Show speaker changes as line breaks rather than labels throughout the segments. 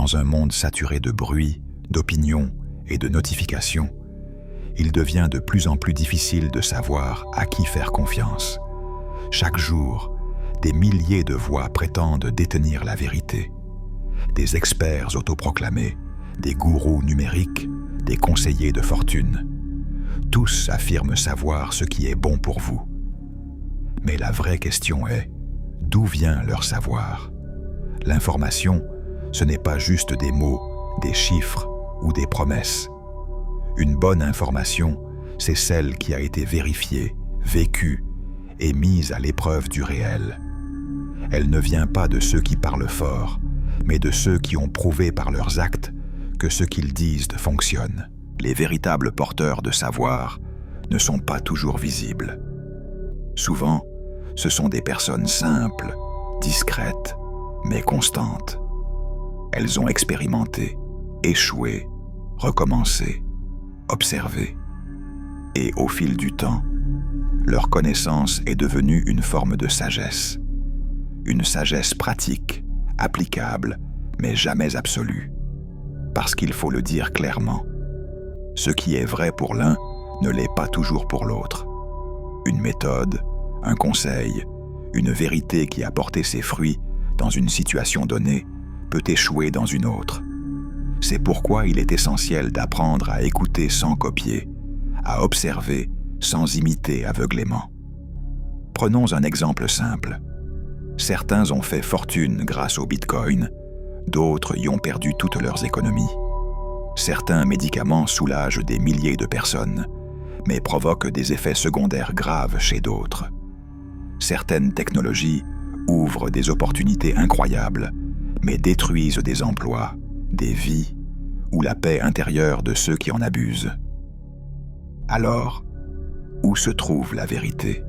dans un monde saturé de bruit, d'opinions et de notifications, il devient de plus en plus difficile de savoir à qui faire confiance. Chaque jour, des milliers de voix prétendent détenir la vérité. Des experts autoproclamés, des gourous numériques, des conseillers de fortune. Tous affirment savoir ce qui est bon pour vous. Mais la vraie question est, d'où vient leur savoir? L'information, ce n'est pas juste des mots, des chiffres ou des promesses. Une bonne information, c'est celle qui a été vérifiée, vécue et mise à l'épreuve du réel. Elle ne vient pas de ceux qui parlent fort, mais de ceux qui ont prouvé par leurs actes que ce qu'ils disent fonctionne. Les véritables porteurs de savoir ne sont pas toujours visibles. Souvent, ce sont des personnes simples, discrètes, mais constantes. Elles ont expérimenté, échoué, recommencé, observé. Et au fil du temps, leur connaissance est devenue une forme de sagesse. Une sagesse pratique, applicable, mais jamais absolue. Parce qu'il faut le dire clairement, ce qui est vrai pour l'un ne l'est pas toujours pour l'autre. Une méthode, un conseil, une vérité qui a porté ses fruits dans une situation donnée peut échouer dans une autre. C'est pourquoi il est essentiel d'apprendre à écouter sans copier, à observer sans imiter aveuglément. Prenons un exemple simple. Certains ont fait fortune grâce au Bitcoin, d'autres y ont perdu toutes leurs économies. Certains médicaments soulagent des milliers de personnes, mais provoquent des effets secondaires graves chez d'autres. Certaines technologies ouvrent des opportunités incroyables, mais détruisent des emplois, des vies ou la paix intérieure de ceux qui en abusent. Alors, où se trouve la vérité?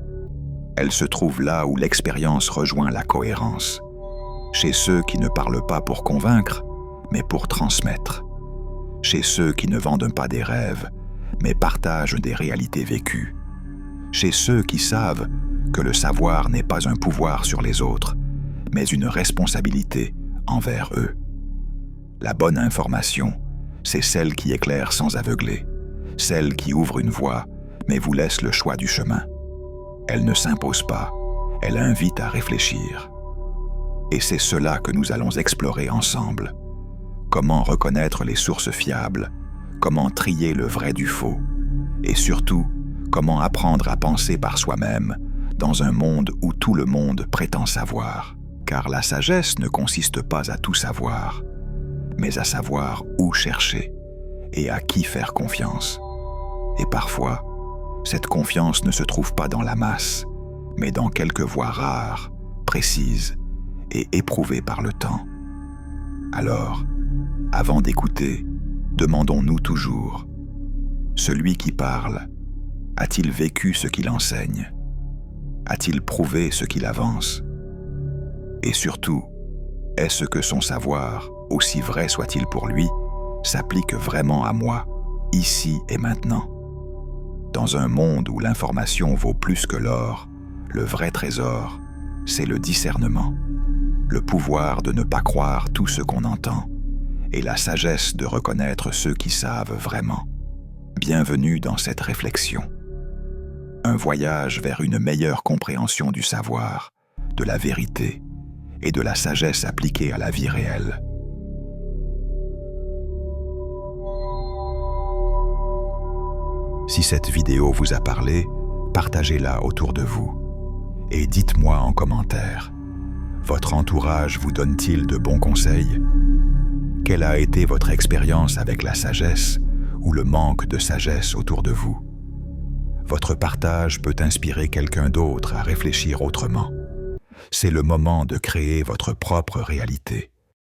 Elle se trouve là où l'expérience rejoint la cohérence, chez ceux qui ne parlent pas pour convaincre, mais pour transmettre, chez ceux qui ne vendent pas des rêves, mais partagent des réalités vécues, chez ceux qui savent que le savoir n'est pas un pouvoir sur les autres, mais une responsabilité envers eux. La bonne information, c'est celle qui éclaire sans aveugler, celle qui ouvre une voie, mais vous laisse le choix du chemin. Elle ne s'impose pas, elle invite à réfléchir. Et c'est cela que nous allons explorer ensemble. Comment reconnaître les sources fiables, comment trier le vrai du faux, et surtout, comment apprendre à penser par soi-même dans un monde où tout le monde prétend savoir. Car la sagesse ne consiste pas à tout savoir, mais à savoir où chercher et à qui faire confiance. Et parfois, cette confiance ne se trouve pas dans la masse, mais dans quelques voies rares, précises et éprouvées par le temps. Alors, avant d'écouter, demandons-nous toujours, celui qui parle, a-t-il vécu ce qu'il enseigne? A-t-il prouvé ce qu'il avance? Et surtout, est-ce que son savoir, aussi vrai soit-il pour lui, s'applique vraiment à moi, ici et maintenant? Dans un monde où l'information vaut plus que l'or, le vrai trésor, c'est le discernement, le pouvoir de ne pas croire tout ce qu'on entend, et la sagesse de reconnaître ceux qui savent vraiment. Bienvenue dans cette réflexion. Un voyage vers une meilleure compréhension du savoir, de la vérité et de la sagesse appliquée à la vie réelle. Si cette vidéo vous a parlé, partagez-la autour de vous et dites-moi en commentaire. Votre entourage vous donne-t-il de bons conseils? Quelle a été votre expérience avec la sagesse ou le manque de sagesse autour de vous? Votre partage peut inspirer quelqu'un d'autre à réfléchir autrement. C'est le moment de créer votre propre réalité.